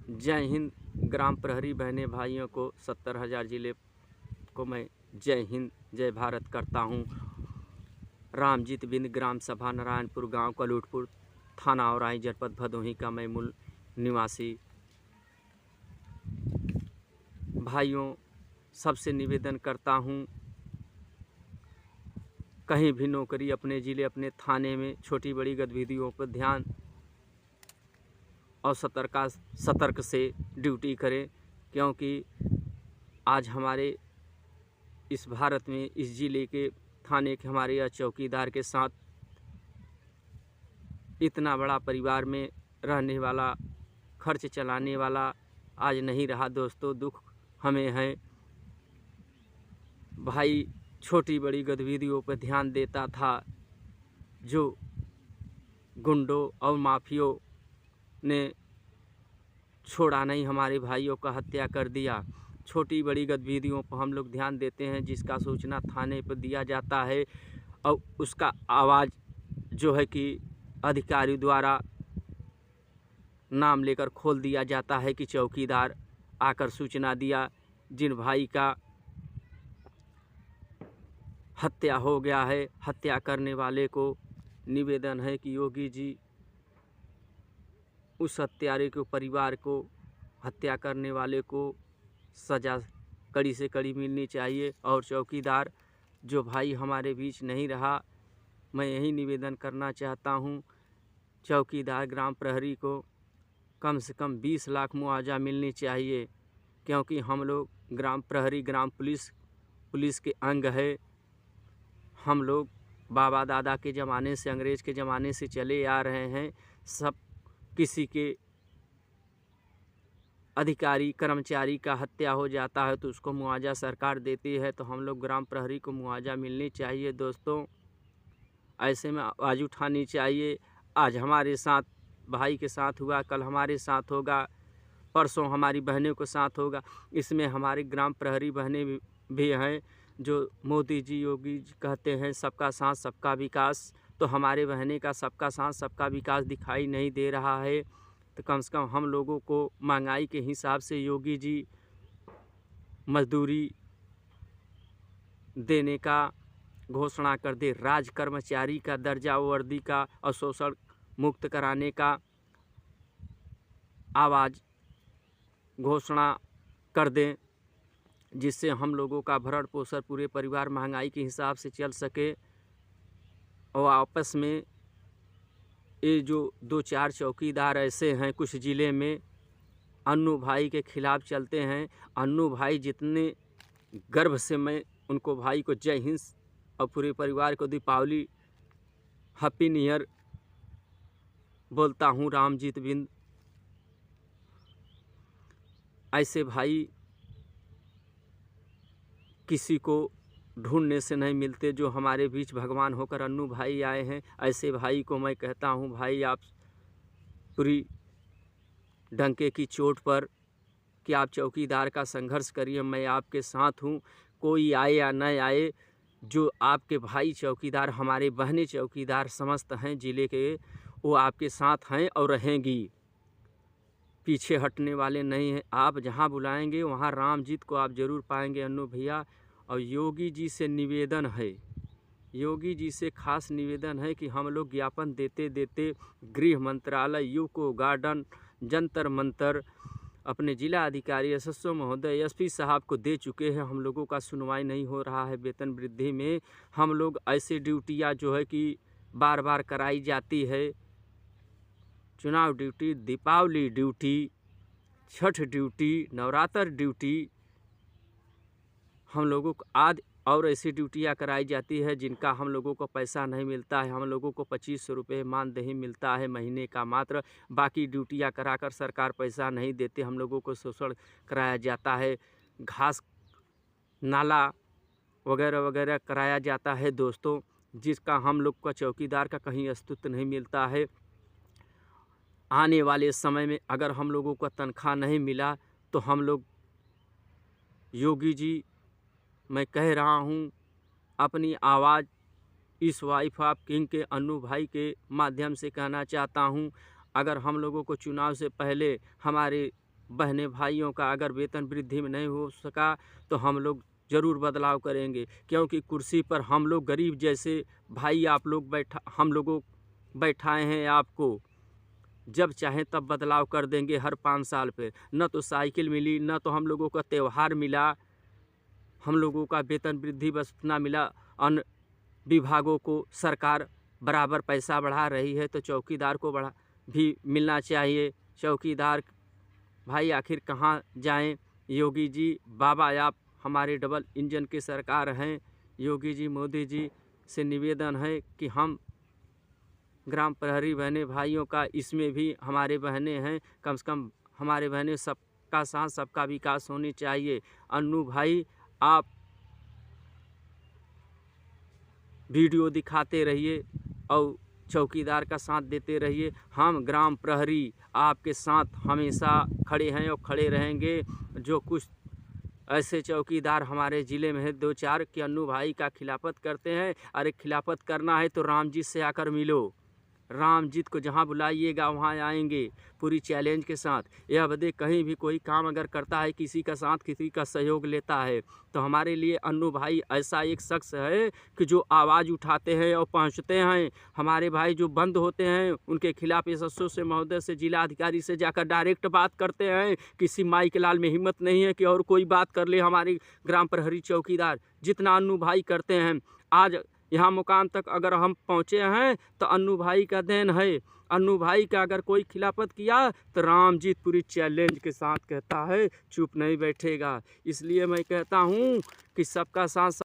जय हिंद। ग्राम प्रहरी बहने भाइयों को 70,000 जिले को मैं जय हिंद जय भारत करता हूँ। रामजीत बिंद ग्राम सभा नारायणपुर गांव कलूटपुर थाना औराई जनपद भदोही का मैं मूल निवासी। भाइयों, सबसे निवेदन करता हूँ, कहीं भी नौकरी अपने ज़िले अपने थाने में छोटी बड़ी गतिविधियों पर ध्यान और सतर्क से ड्यूटी करें, क्योंकि आज हमारे इस भारत में इस ज़िले के थाने के हमारे या चौकीदार के साथ इतना बड़ा परिवार में रहने वाला, खर्च चलाने वाला आज नहीं रहा। दोस्तों, दुख हमें है। भाई छोटी बड़ी गतिविधियों पर ध्यान देता था, जो गुंडों और माफियों ने छोड़ा नहीं, हमारे भाइयों का हत्या कर दिया। छोटी बड़ी गतिविधियों पर हम लोग ध्यान देते हैं, जिसका सूचना थाने पर दिया जाता है और उसका आवाज़ जो है कि अधिकारी द्वारा नाम लेकर खोल दिया जाता है कि चौकीदार आकर सूचना दिया, जिन भाई का हत्या हो गया है। हत्या करने वाले को निवेदन है कि योगी जी उस हत्यारे के परिवार को, हत्या करने वाले को सज़ा कड़ी से कड़ी मिलनी चाहिए। और चौकीदार जो भाई हमारे बीच नहीं रहा, मैं यही निवेदन करना चाहता हूँ, चौकीदार ग्राम प्रहरी को कम से कम 20 लाख मुआवजा मिलनी चाहिए, क्योंकि हम लोग ग्राम प्रहरी ग्राम पुलिस के अंग है। हम लोग बाबा दादा के ज़माने से, अंग्रेज़ के ज़माने से चले आ रहे हैं। सब किसी के अधिकारी कर्मचारी का हत्या हो जाता है तो उसको मुआवजा सरकार देती है, तो हम लोग ग्राम प्रहरी को मुआवजा मिलनी चाहिए। दोस्तों, ऐसे में आवाज़ उठानी चाहिए। आज हमारे साथ भाई के साथ हुआ, कल हमारे साथ होगा, परसों हमारी बहनों के साथ होगा। इसमें हमारी ग्राम प्रहरी बहनें भी हैं, जो मोदी जी योगी जी कहते हैं सबका साथ सबका विकास, तो हमारे बहने का सबका साथ सबका विकास दिखाई नहीं दे रहा है। तो कम से कम हम लोगों को महंगाई के हिसाब से योगी जी मजदूरी देने का घोषणा कर दे, राज कर्मचारी का दर्जा वर्दी का और शोषण मुक्त कराने का आवाज़ घोषणा कर दें, जिससे हम लोगों का भरण पोषण पूरे परिवार महंगाई के हिसाब से चल सके। और आपस में ये जो 2-4 चौकीदार ऐसे हैं कुछ ज़िले में, अन्नू भाई के खिलाफ़ चलते हैं। अन्नू भाई जितने गर्व से मैं उनको भाई को जय हिंद और पूरे परिवार को दीपावली हैप्पी न्यू ईयर बोलता हूँ। रामजीत बिंद ऐसे भाई किसी को ढूंढने से नहीं मिलते, जो हमारे बीच भगवान होकर अन्नू भाई आए हैं। ऐसे भाई को मैं कहता हूँ, भाई आप पूरी डंके की चोट पर कि आप चौकीदार का संघर्ष करिए, मैं आपके साथ हूँ। कोई आए या न आए, जो आपके भाई चौकीदार, हमारे बहनें चौकीदार समस्त हैं ज़िले के, वो आपके साथ हैं और रहेंगी, पीछे हटने वाले नहीं हैं। आप जहाँ बुलाएंगे वहाँ रामजीत को आप ज़रूर पाएंगे अन्नू भैया। और योगी जी से निवेदन है, योगी जी से खास निवेदन है कि हम लोग ज्ञापन देते देते गृह मंत्रालय, यूको गार्डन, जंतर मंतर, अपने जिला अधिकारी एसएसओ महोदय, एसपी साहब को दे चुके हैं। हम लोगों का सुनवाई नहीं हो रहा है। वेतन वृद्धि में हम लोग ऐसे ड्यूटियाँ जो है कि बार बार कराई जाती है, चुनाव duty, Deepawali duty, Chhath duty, Navratra duty, हम लोगों को आदि और ऐसी ड्यूटियाँ कराई जाती है जिनका हम लोगों को पैसा नहीं मिलता है। हम लोगों को 2500 रुपये मानदेय मिलता है महीने का मात्र। बाकी ड्यूटियाँ कराकर सरकार पैसा नहीं देते, हम लोगों को शोषण कराया जाता है, घास नाला वगैरह वगैरह कराया जाता है। दोस्तों, जिसका हम लोग का चौकीदार का कहीं अस्तित्व नहीं मिलता है। आने वाले समय में अगर हम लोगों को तनख्वाह नहीं मिला तो हम लोग, योगी जी मैं कह रहा हूँ, अपनी आवाज़ इस वाइफ ऑफ किंग के अन्नू भाई के माध्यम से कहना चाहता हूँ, अगर हम लोगों को चुनाव से पहले हमारे बहने भाइयों का अगर वेतन वृद्धि में नहीं हो सका तो हम लोग ज़रूर बदलाव करेंगे, क्योंकि कुर्सी पर हम लोग गरीब जैसे भाई आप लोग हम लोगों बैठाए हैं आपको। जब चाहें तब बदलाव कर देंगे हर 5 साल पे। न तो साइकिल मिली, न तो हम लोगों का त्यौहार मिला, हम लोगों का वेतन वृद्धि बस इतना मिला। अन्य विभागों को सरकार बराबर पैसा बढ़ा रही है तो चौकीदार को बढ़ा भी मिलना चाहिए। चौकीदार भाई आखिर कहाँ जाएं? योगी जी बाबा आप हमारे डबल इंजन की सरकार हैं। योगी जी मोदी जी से निवेदन है कि हम ग्राम प्रहरी बहने भाइयों का इसमें भी हमारे बहनें हैं, कम से कम हमारे बहनें सबका साथ सबका विकास होनी चाहिए। अन्नू भाई आप वीडियो दिखाते रहिए और चौकीदार का साथ देते रहिए। हम ग्राम प्रहरी आपके साथ हमेशा खड़े हैं और खड़े रहेंगे। जो कुछ ऐसे चौकीदार हमारे ज़िले में है 2-4 कि अन्नू भाई का खिलाफत करते हैं। अरे खिलाफत करना है तो राम जी से आकर मिलो। राम जी को जहाँ बुलाइएगा वहाँ आएंगे पूरी चैलेंज के साथ। यह बदे कहीं भी कोई काम अगर करता है किसी का साथ किसी का सहयोग लेता है तो हमारे लिए अन्नू भाई ऐसा एक शख्स है कि जो आवाज़ उठाते हैं और पहुँचते हैं। हमारे भाई जो बंद होते हैं उनके खिलाफ एसएसओ से महोदय से जिला अधिकारी से जाकर डायरेक्ट बात करते हैं। किसी माइक लाल में हिम्मत नहीं है कि और कोई बात कर ले। हमारे ग्राम प्रहरी चौकीदार जितना अन्नू भाई करते हैं, आज यहाँ मुकाम तक अगर हम पहुँचे हैं तो अन्नू भाई का देन है। अन्नू भाई का अगर कोई खिलाफत किया तो रामजीत पूरी चैलेंज के साथ कहता है, चुप नहीं बैठेगा। इसलिए मैं कहता हूँ कि सबका साथ